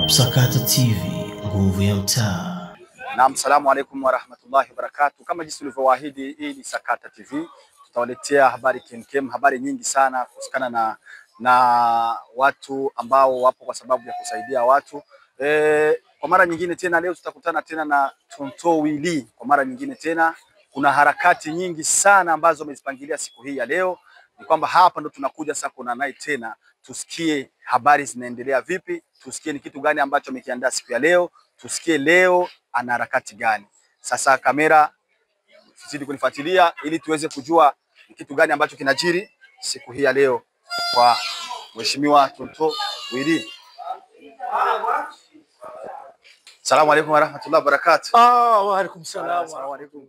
Sakata TV, nguvu ya mtaa. Naam, assalamu alaikum wa rahmatullahi wa barakatuh. Kama jinsi tulivyowaahidi, hii ni Sakata TV. Tutawaletea habari kemkem, habari nyingi sana kuhusiana na watu ambao wapo kwa sababu ya kusaidia watu. Kwa mara nyingine tena leo tutakutana tena na Tonton Willy. Kwa mara nyingine tena kuna harakati nyingi sana ambazo wamezipangilia siku hii ya leo. Ni kwamba hapa ndo tunakuja sasa kuna naye tena tusikie habari zinaendelea vipi, tusikie ni kitu gani ambacho amekiandaa siku ya leo, tusikie leo ana harakati gani. Sasa kamera zidi kunifuatilia ili tuweze kujua ni kitu gani ambacho kinajiri siku hii ya leo kwa Mheshimiwa Tonton Willy. Assalamu alaikum wa rahmatullahi wa barakatuh. Wa alaikum salam. Assalamu alaikum.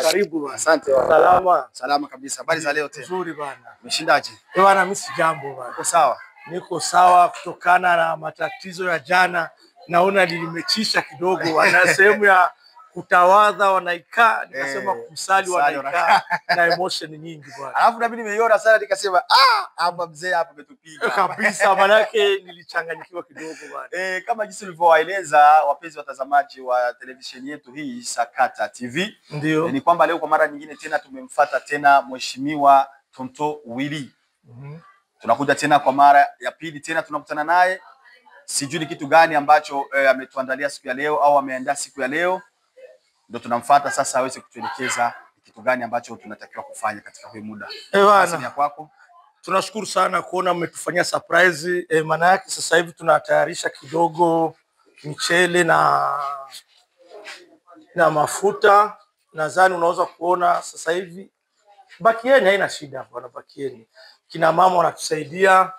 Karibu bwana. Asante bwana. Salama. Salama kabisa. Habari za leo tena? Nzuri bwana. Umeshindaje? Bwana mimi si jambo bwana. Uko sawa? Niko sawa kutokana na matatizo ya jana. Naona nilimechisha kidogo wana sehemu ya kutawadha wanaikaa nikasema kusali wanaikaa na emotion nyingi bwana. Alafu na mimi nimeiona sana nikasema hapa mzee hapa umetupiga. Kabisa manake nilichanganyikiwa kidogo bwana. Kama jinsi nilivyowaeleza wapenzi watazamaji wa televisheni yetu hii Sakata TV, ndio ni kwamba leo kwa mara nyingine tena tumemfuata tena Mheshimiwa Tonton Willy. Tunakuja tena kwa mara ya pili tena tunakutana naye. Sijui ni kitu gani ambacho ametuandalia siku ya leo au ameandaa siku ya leo. Ndio tunamfuata sasa aweze kutuelekeza kitu gani ambacho tunatakiwa kufanya katika huu muda. Bwana, kwako. Tunashukuru sana kuona mmetufanyia surprise. Maana yake sasa hivi tunatayarisha kidogo mchele na mafuta. Nadhani unaweza kuona sasa hivi bakieni haina shida bwana, bakieni. Kina mama wanatusaidia.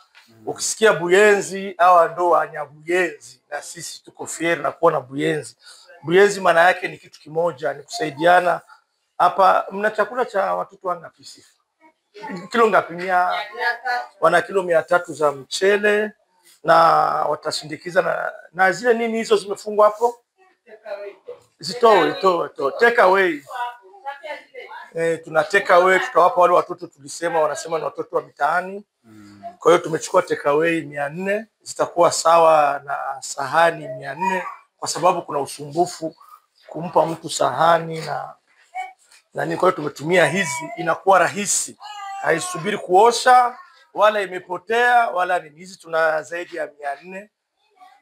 Ukisikia Buyenzi hawa ndo Wanyabuyenzi na sisi tuko fier na kuona Buyenzi. Buyenzi maana yake ni kitu kimoja, ni kusaidiana. Hapa mna chakula cha watoto wangapi Sifa? Kilo ngapi? Wana kilo 300 za mchele na watashindikiza na zile nini hizo zimefungwa hapo? Zitoe take away. Tuna take away, tutawapa wale watoto tulisema wanasema ni watoto wa mitaani. Kwa hiyo tumechukua take away 400, zitakuwa sawa na sahani 400 kwa sababu kuna usumbufu kumpa mtu sahani na nini. Kwa hiyo tumetumia hizi, inakuwa rahisi, haisubiri kuosha wala imepotea wala nini. Hizi tuna zaidi ya 400,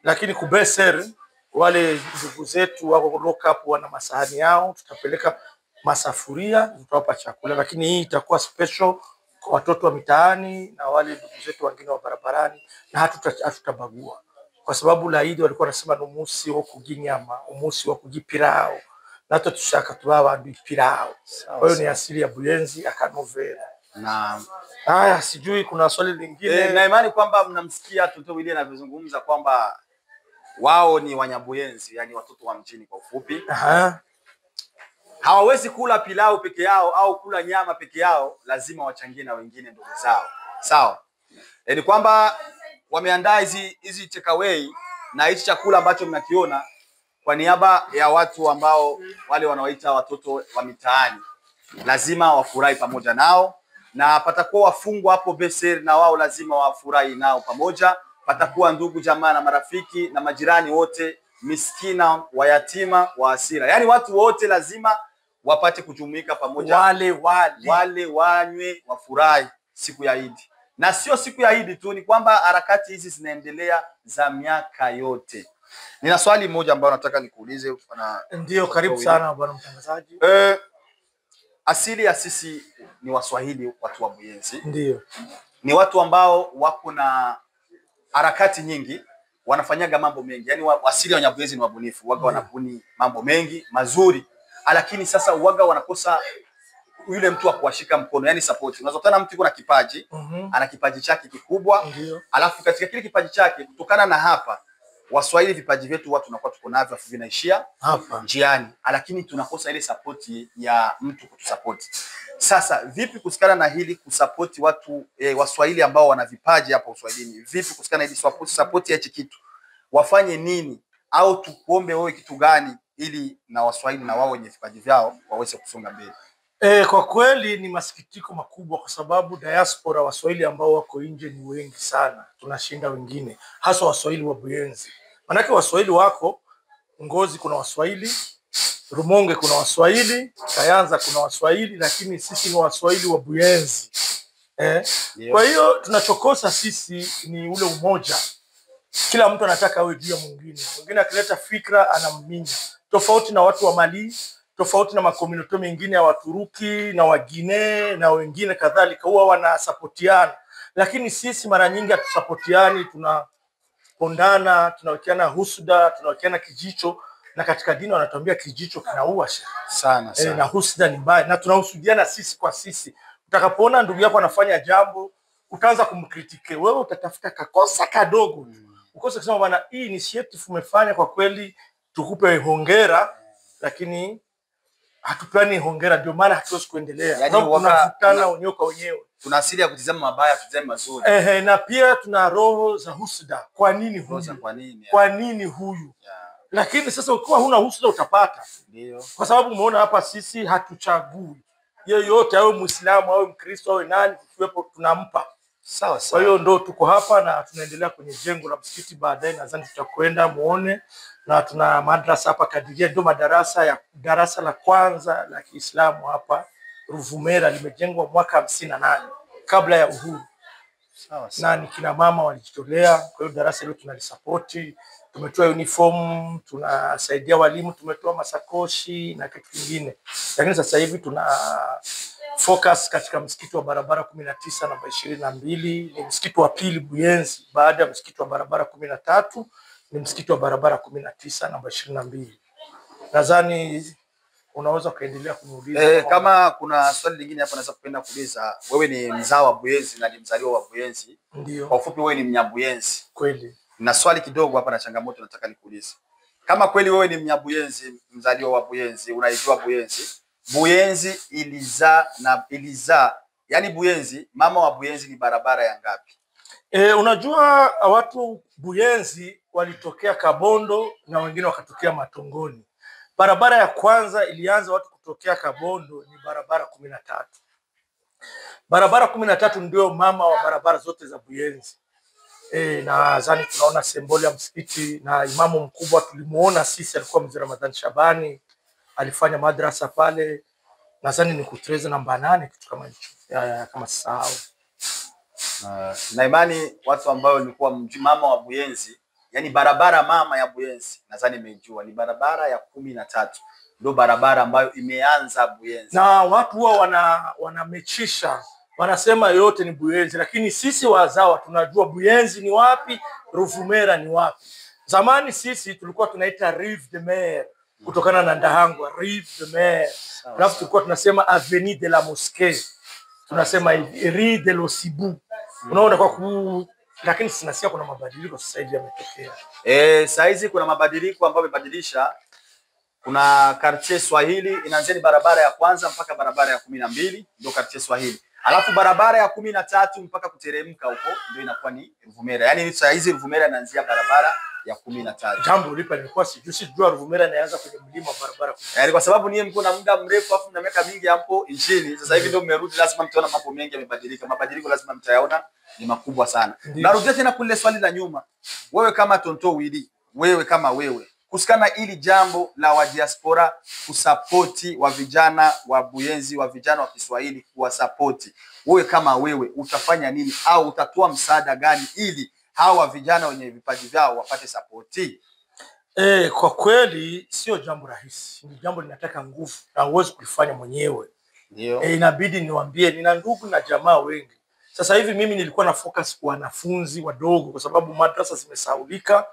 lakini kubeser wale ndugu zetu wako lock up wana masahani yao, tutapeleka masafuria tutawapa chakula, lakini hii itakuwa special kwa watoto wa mitaani na wale ndugu zetu wengine wa barabarani, na hatutabagua kwa sababu laidi walikuwa wanasema numusi wa kuginyama, umusi wa kugipirao, na hata tushaka tubaba ndipirao. Kwa hiyo ni asili ya Buyenzi akanovera. Na haya, sijui kuna swali lingine. Na imani kwamba mnamsikia Tonton Willy anavyozungumza kwamba wao ni Wanyabuyenzi, yani watoto wa mjini kwa ufupi. Hawawezi kula pilau peke yao au kula nyama peke yao, lazima wachangie na wengine ndugu zao. Sawa? Ni kwamba wameandaa hizi take away na hichi chakula ambacho mnakiona kwa niaba ya watu ambao wale wanaoita watoto wa mitaani. Lazima wafurahi pamoja nao, na patakuwa wafungwa hapo beser na wao lazima wafurahi nao pamoja. Patakuwa ndugu jamaa na marafiki na majirani wote, miskina, wayatima, waasira. Yaani watu wote lazima wapate kujumuika pamoja. Wale wanywe wafurahi siku ya Eid. Na sio siku ya Eid tu, ni kwamba harakati hizi zinaendelea za miaka yote. Nina swali moja ambalo nataka nikuulize bwana. Ndio, karibu sana bwana mtangazaji. Asili ya sisi ni Waswahili, watu wa Buyenzi. Ndio. Ni watu ambao wako na harakati nyingi, wanafanyaga mambo mengi. Yaani asili ya Wanyabuyenzi ni wabunifu, waga wanabuni mambo mengi mazuri. Lakini sasa uwaga wanakosa yule mtu wa kuwashika mkono, yani support. Unazotana mtu yuko na kipaji, ana kipaji chake kikubwa, alafu katika kile kipaji chake kutokana na hapa Waswahili vipaji vyetu watu tunakuwa tuko navyo afu vinaishia hapa njiani, lakini tunakosa ile support ya mtu kutusupport. Sasa vipi kusikana na hili kusupport watu Waswahili ambao wana vipaji hapa Uswahilini? Vipi kusikana hili support ya hichi kitu? Wafanye nini au tukuombe wewe kitu gani ili na Waswahili na wao wenye vipaji vyao waweze kusonga mbele? Kwa kweli ni masikitiko makubwa kwa sababu diaspora Waswahili ambao wako nje ni wengi sana. Tunashinda wengine, hasa Waswahili wa Buyenzi. Manake Waswahili wako Ngozi, kuna Waswahili Rumonge, kuna Waswahili Kayanza, kuna Waswahili, lakini sisi ni Waswahili wa Buyenzi. Kwa hiyo tunachokosa sisi ni ule umoja. Kila mtu anataka awe juu ya mwingine. Mwingine akileta fikra anamminya. Tofauti na watu wa Mali, tofauti na makomuniti mengine ya Waturuki na Wagine na wengine kadhalika, huwa wanasapotiana. Lakini sisi mara nyingi hatusapotiani, tunapondana, tunawekeana husuda, tunawekeana kijicho, na katika dini wanatuambia kijicho kinaua sana. Na husuda ni mbaya, na tunahusudiana sisi kwa sisi. Utakapoona ndugu yako anafanya jambo, utaanza kumkritike, wewe utatafuta kakosa kadogo ukose kusema bwana, hii initiative umefanya kwa kweli, tukupe hongera, lakini hatupeani hongera, ndio maana hatuwezi kuendelea. Yani tunavutana wenyewe kwa wenyewe. Tuna asili ya kutizama mabaya, tutazame mazuri. Na pia tuna roho za husuda. Kwa nini huyu? Kwa nini huyu? Lakini sasa ukiwa huna husuda utapata. Ndio. Kwa sababu umeona hapa sisi hatuchagui. Yeyote awe Muislamu awe Mkristo awe nani, tukiwepo tunampa. Sawa. Kwa hiyo ndo tuko hapa na tunaendelea kwenye jengo la msikiti. Baadaye nadhani tutakwenda muone, na tuna madrasa hapa Kadiria, ndio darasa la kwanza la Kiislamu hapa Ruvumera, limejengwa mwaka 58 kabla ya uhuru. Sawa. Na ni kina mama walijitolea. Kwa hiyo darasa hilo tunalisapoti, tumetoa uniform, tunasaidia walimu, tumetoa masakoshi na kitu kingine. Lakini sasa hivi tuna focus katika msikiti wa barabara 19 namba 22. Ni msikiti wa pili Buyenzi baada ya msikiti wa barabara 13, ni msikiti wa barabara 19 namba 22. Nadhani unaweza kaendelea kuniuliza. Kama kuna swali lingine hapa naweza kupenda kuuliza. Wewe ni mzao wa Buyenzi na ni mzaliwa wa Buyenzi. Ndio. Kwa ufupi wewe ni Mnyabuyenzi. Kweli. Na swali kidogo hapa na changamoto nataka nikuulize. Kama kweli wewe ni Mnyabuyenzi, mzaliwa wa Buyenzi, unaijua Buyenzi. Buyenzi ilizaa, yani Buyenzi, mama wa Buyenzi ni barabara ya ngapi? Unajua watu Buyenzi walitokea Kabondo na wengine wakatokea Matongoni. Barabara ya kwanza ilianza watu kutokea Kabondo ni barabara 13. Barabara 13 ndio mama wa barabara zote za Buyenzi. Na zani tunaona semboli ya msikiti na imamu mkubwa tulimuona sisi, alikuwa Mzee Ramadhani Shabani, alifanya madrasa pale. Nadhani ni kutreza namba 8 kitu kama hicho. Kama sahau. Na imani watu ambao walikuwa mama wa Buyenzi, yani barabara mama ya Buyenzi, nadhani nimejua ni barabara ya 13. Ndio barabara ambayo imeanza Buyenzi. Na watu huwa wanamechisha, wanasema yote ni Buyenzi, lakini sisi wazawa tunajua Buyenzi ni wapi, Ruvumera ni wapi. Zamani sisi tulikuwa tunaita Rive de Mer kutokana na Ndahangwa, Rive de Mer. Alafu tulikuwa tunasema Avenue de la Mosquée, tunasema Rue de l'Osibu. Unaona lakini sinasikia kuna mabadiliko sasa hivi yametokea. Sasa hizi kuna mabadiliko ambayo yamebadilisha. Kuna quartier Swahili inaanzia barabara ya kwanza mpaka barabara ya 12 ndio quartier Swahili. Alafu barabara ya 13 mpaka kuteremka huko ndio inakuwa ni Ruvumera. Yaani sasa hizi Ruvumera inaanzia barabara ya 13. Jambo lipa nilikuwa sijua Ruvumera inaanza kwenye mlima barabara 13. Yaani kwa sababu niye mko na muda mrefu afu na miaka mingi hapo nchini. Sasa hivi ndio mmerudi, lazima mtaona mambo mengi yamebadilika. Mabadiliko lazima mtayaona ni makubwa sana. Narudia tena kule swali la nyuma. Wewe kama Tonto Willy, wewe kusikana ili jambo la wa diaspora kusapoti wa vijana wa Buyenzi, wa vijana wa Kiswahili kuwasapoti, wewe kama wewe utafanya nini au utatoa msaada gani ili hawa vijana wenye vipaji vyao wapate sapoti? Kwa kweli sio jambo rahisi. Ni jambo linataka nguvu na uwezo kulifanya mwenyewe. Ndio. Inabidi niwaambie, nina ndugu na jamaa wengi. Sasa hivi mimi nilikuwa na focus kwa wanafunzi wadogo kwa sababu madrasa zimesaulika.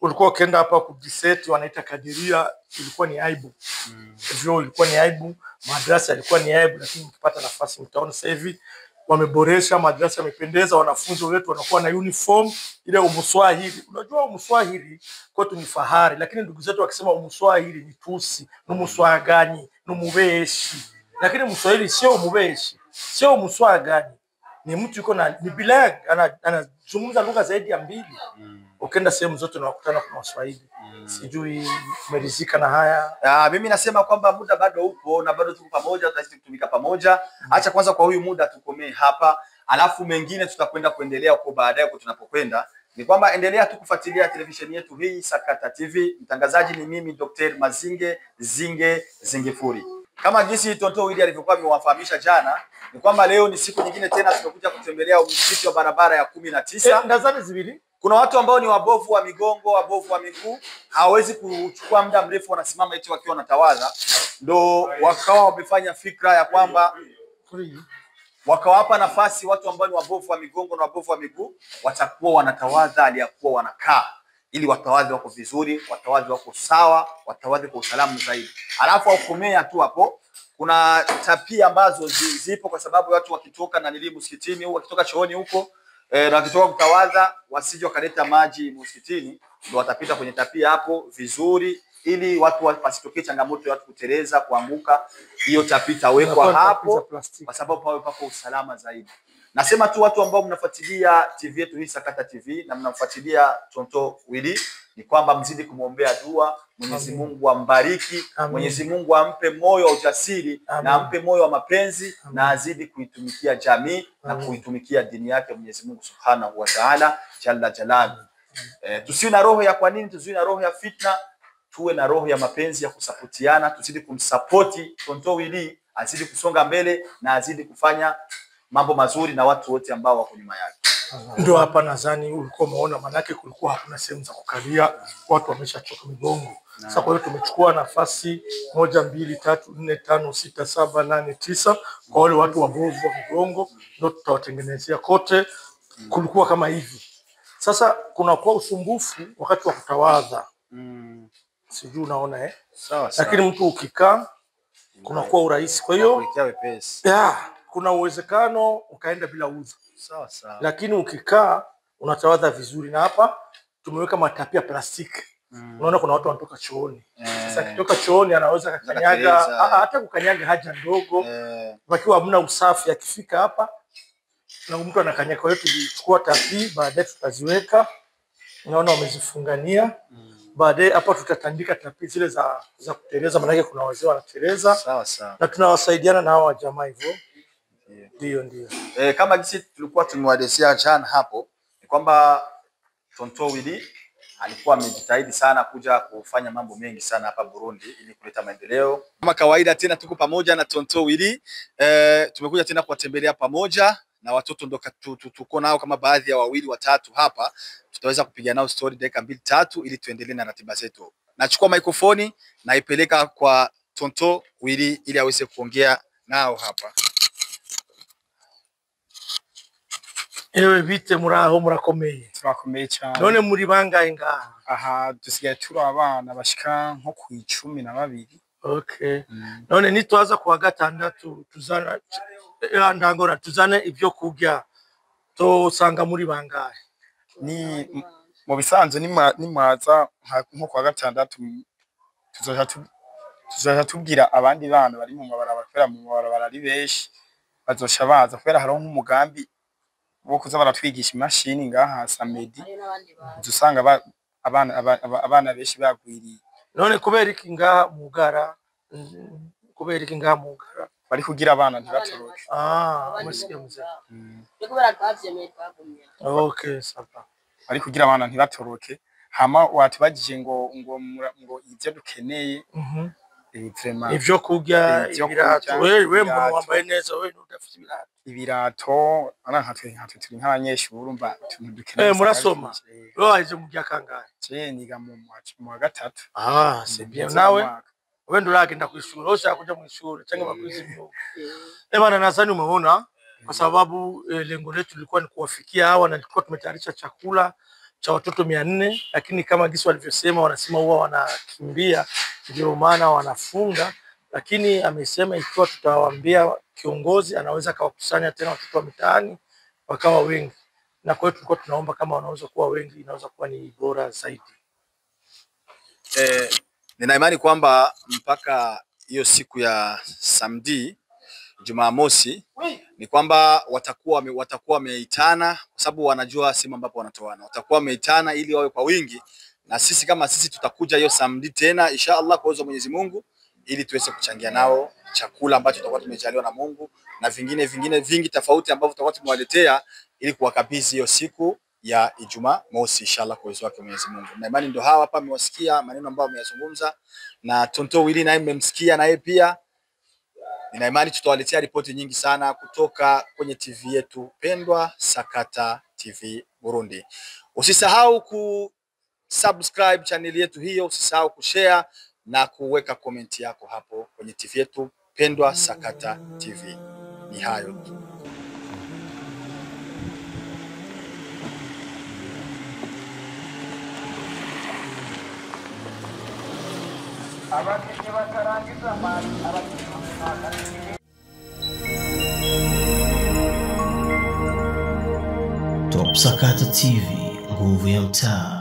Ulikuwa ukienda hapa kudiseti wanaita Kadiria, ilikuwa ni aibu. Hivyo ilikuwa ni aibu, madrasa ilikuwa ni aibu, lakini mkipata nafasi mtaona sasa hivi wameboresha, madrasa yamependeza, wanafunzi wetu wanakuwa na uniform ile Umuswahili. Unajua Umuswahili kwetu ni fahari, lakini ndugu zetu wakisema Umuswahili ni tusi, Umuswagani, Umubeshi. Lakini Mswahili sio Umubeshi, sio Umuswagani. Ni mtu yuko na ni bilang, anazungumza lugha zaidi ya 2. Ukienda sehemu zote unakutana kwa Waswahili. Sijui umeridhika na haya? Mimi nasema kwamba muda bado upo na bado tuko pamoja, tutazidi kutumika pamoja. Acha kwanza kwa huyu muda tukomee hapa, alafu mengine tutakwenda kuendelea huko baadaye kwa tunapokwenda. ni kwamba endelea tu kufuatilia televisheni yetu hii Sakata TV. Mtangazaji ni mimi Dr. Mazinge Zingefuri. Kama jinsi Tonto Willy alivyokuwa amewafahamisha jana, ni kwamba leo ni siku nyingine tena tumekuja kutembelea msikiti wa barabara ya 19. Ndazani zibiri. Kuna watu ambao ni wabovu wa migongo, wabovu wa miguu, hawezi kuchukua muda mrefu, wanasimama eti wakiwa wanatawadha. Ndo wakawa wamefanya fikra ya kwamba wakawapa nafasi watu ambao ni wabovu wa migongo na wabovu wa miguu, watakuwa wanatawadha aliyakuwa wanakaa, ili watawadhi wako vizuri, watawadhi wako sawa, watawadhi kwa usalama zaidi. Alafu aukomea tu hapo. Kuna tapia ambazo zipo kwa sababu watu wakitoka na nilimu msikitini au wakitoka chooni huko na wakitoka kutawadha wasije wakaleta maji msikitini, ndio watapita kwenye tapia hapo vizuri, ili watu wasitokee changamoto ya watu kuteleza, kuanguka. Hiyo tapita wekwa hapo kwa sababu pawe pako usalama zaidi. Nasema tu watu ambao mnafuatilia TV yetu hii Sakata TV na mnafuatilia Tonto Willy, ni kwamba mzidi kumuombea dua. Mwenyezi Mungu ambariki, Mwenyezi Mungu ampe moyo wa ujasiri na ampe moyo wa mapenzi na azidi kuitumikia jamii na kuitumikia dini yake Mwenyezi Mungu Subhanahu wa Ta'ala jalla jalaluhu. Tusiwe na roho ya kwa nini, tusiwe na roho ya fitna, tuwe na roho ya mapenzi ya kusapotiana. Tuzidi kumsapoti Tonto Willy azidi kusonga mbele na azidi kufanya mambo mazuri na watu wote ambao wako nyuma yake. Ndio hapa nadhani ulikuwa umeona, manake kulikuwa hakuna sehemu za kukalia, watu wameshachoka migongo. Sasa kwa hiyo tumechukua nafasi 1 2 3 4 5 6 7 8 9 kwa wale watu wabovu wa migongo, ndio tutawatengenezea kote. Kulikuwa kama hivi. Sasa kuna kwa usumbufu wakati wa kutawadha. Sijui unaona Sawa. Lakini mtu ukikaa kuna kwa urahisi. Kwa hiyo kuna uwezekano ukaenda bila udhu. Sawa sawa. Lakini ukikaa unatawadha vizuri, na hapa tumeweka matapia plastiki. Unaona kuna watu wanatoka chooni. Sasa kitoka chooni anaweza kukanyaga, hata kukanyaga haja ndogo. Wakiwa hamna usafi, akifika hapa na mtu anakanyaga. Kwa hiyo tulichukua tapi, baadaye tutaziweka. Unaona wamezifungania. Baadaye hapa tutatandika tapi zile za kuteleza, maana kuna wazee wanateleza. Sawa sawa. Na tunawasaidiana na hao jamaa hivyo. Ndio. Kama jinsi tulikuwa tumewaelezea jana hapo, ni kwamba Tonto Willy alikuwa amejitahidi sana kuja kufanya mambo mengi sana hapa Burundi ili kuleta maendeleo. Kama kawaida tena tuko pamoja na Tonto Willy. Tumekuja tena kuwatembelea pamoja na watoto, ndo tuko nao kama baadhi ya wawili watatu hapa. Tutaweza kupiga nao story dakika 2 3 ili tuendelee na ratiba zetu. Nachukua mikrofoni naipeleka kwa Tonto Willy ili aweze kuongea nao hapa. Ewe bite muraho murakomeye? Turakomeye cyane. None muri bangahe ngaha? Aha dusigaye turi abana bashika nko ku 12. Okay. None nitwaza kuwa gatandatu tuzana ndangora tuzane ibyo kurya, to sanga muri bangahe? Ni mu bisanzwe nimwaza nko kwa gatandatu tuzoja tubwira abandi bana bari mu mabarabara, kwera mu mabarabara ari benshi bazosha baza, kwera haro nk'umugambi wo kuza baratwigisha imashini ngaha Samedi. Dusanga abana benshi bagwiriye. None kubera iki ngaha mugara? Bari kugira abana ntibatoroke. Amasikia mzee. Kubera twavyemeye twagumye. Okay, sapa. Bari kugira abana ntibatoroke. Hama watubagije ngo ivyo dukeneye. Ivyo kurya, ibirato. Wewe mbona wambaye neza, wewe udafite ibirato? Ibirato ana nkatwe turi nk'abanyeshuri, urumva dukeneye. Murasoma. Wewe waje mu byakangahe? Niga mu wa gatatu. C'est bien. Nawe wewe ndo uragenda ku ishuri, ushaka kuja mu ishuri cyangwa bakwiza imyuga. Bana nadhani umeona, kwa sababu lengo letu lilikuwa ni kuwafikia hawa, na tulikuwa tumetayarisha chakula cha watoto 400, lakini kama gisi walivyosema, wanasema huwa wanakimbia, ndio maana wanafunga. Lakini amesema ikiwa tutawaambia kiongozi anaweza kawakusanya tena watoto wa mitaani wakawa wengi, na kwa hiyo tulikuwa tunaomba kama wanaweza kuwa wengi, inaweza kuwa ni bora zaidi. Nina imani kwamba mpaka hiyo siku ya Samedi, Jumamosi, ni kwamba watakuwa wameitana, kwa sababu wanajua sehemu ambapo wanatoana. Watakuwa wameitana ili wawe kwa wingi, na sisi kama sisi tutakuja hiyo Samedi tena inshallah kwa uwezo wa Mwenyezi Mungu, ili tuweze kuchangia nao chakula ambacho tutakuwa tumejaliwa na Mungu, na vingine vingi tofauti ambavyo tutakuwa tumewaletea ili kuwakabidhi hiyo siku ya Ijumaa mosi inshallah kwa uwezo wake Mwenyezi Mungu. Na imani ndio hawa hapa mmewasikia maneno ambayo ameyazungumza, na Tonto Willy naye mmemsikia naye pia. Nina imani tutawaletea ripoti nyingi sana kutoka kwenye TV yetu pendwa Sakata TV Burundi. Usisahau kusubscribe channel yetu hiyo, usisahau kushare na kuweka comment yako hapo kwenye TV yetu pendwa Sakata TV. Ni hayo tu. Top Sakata TV, nguvu ya mtaa.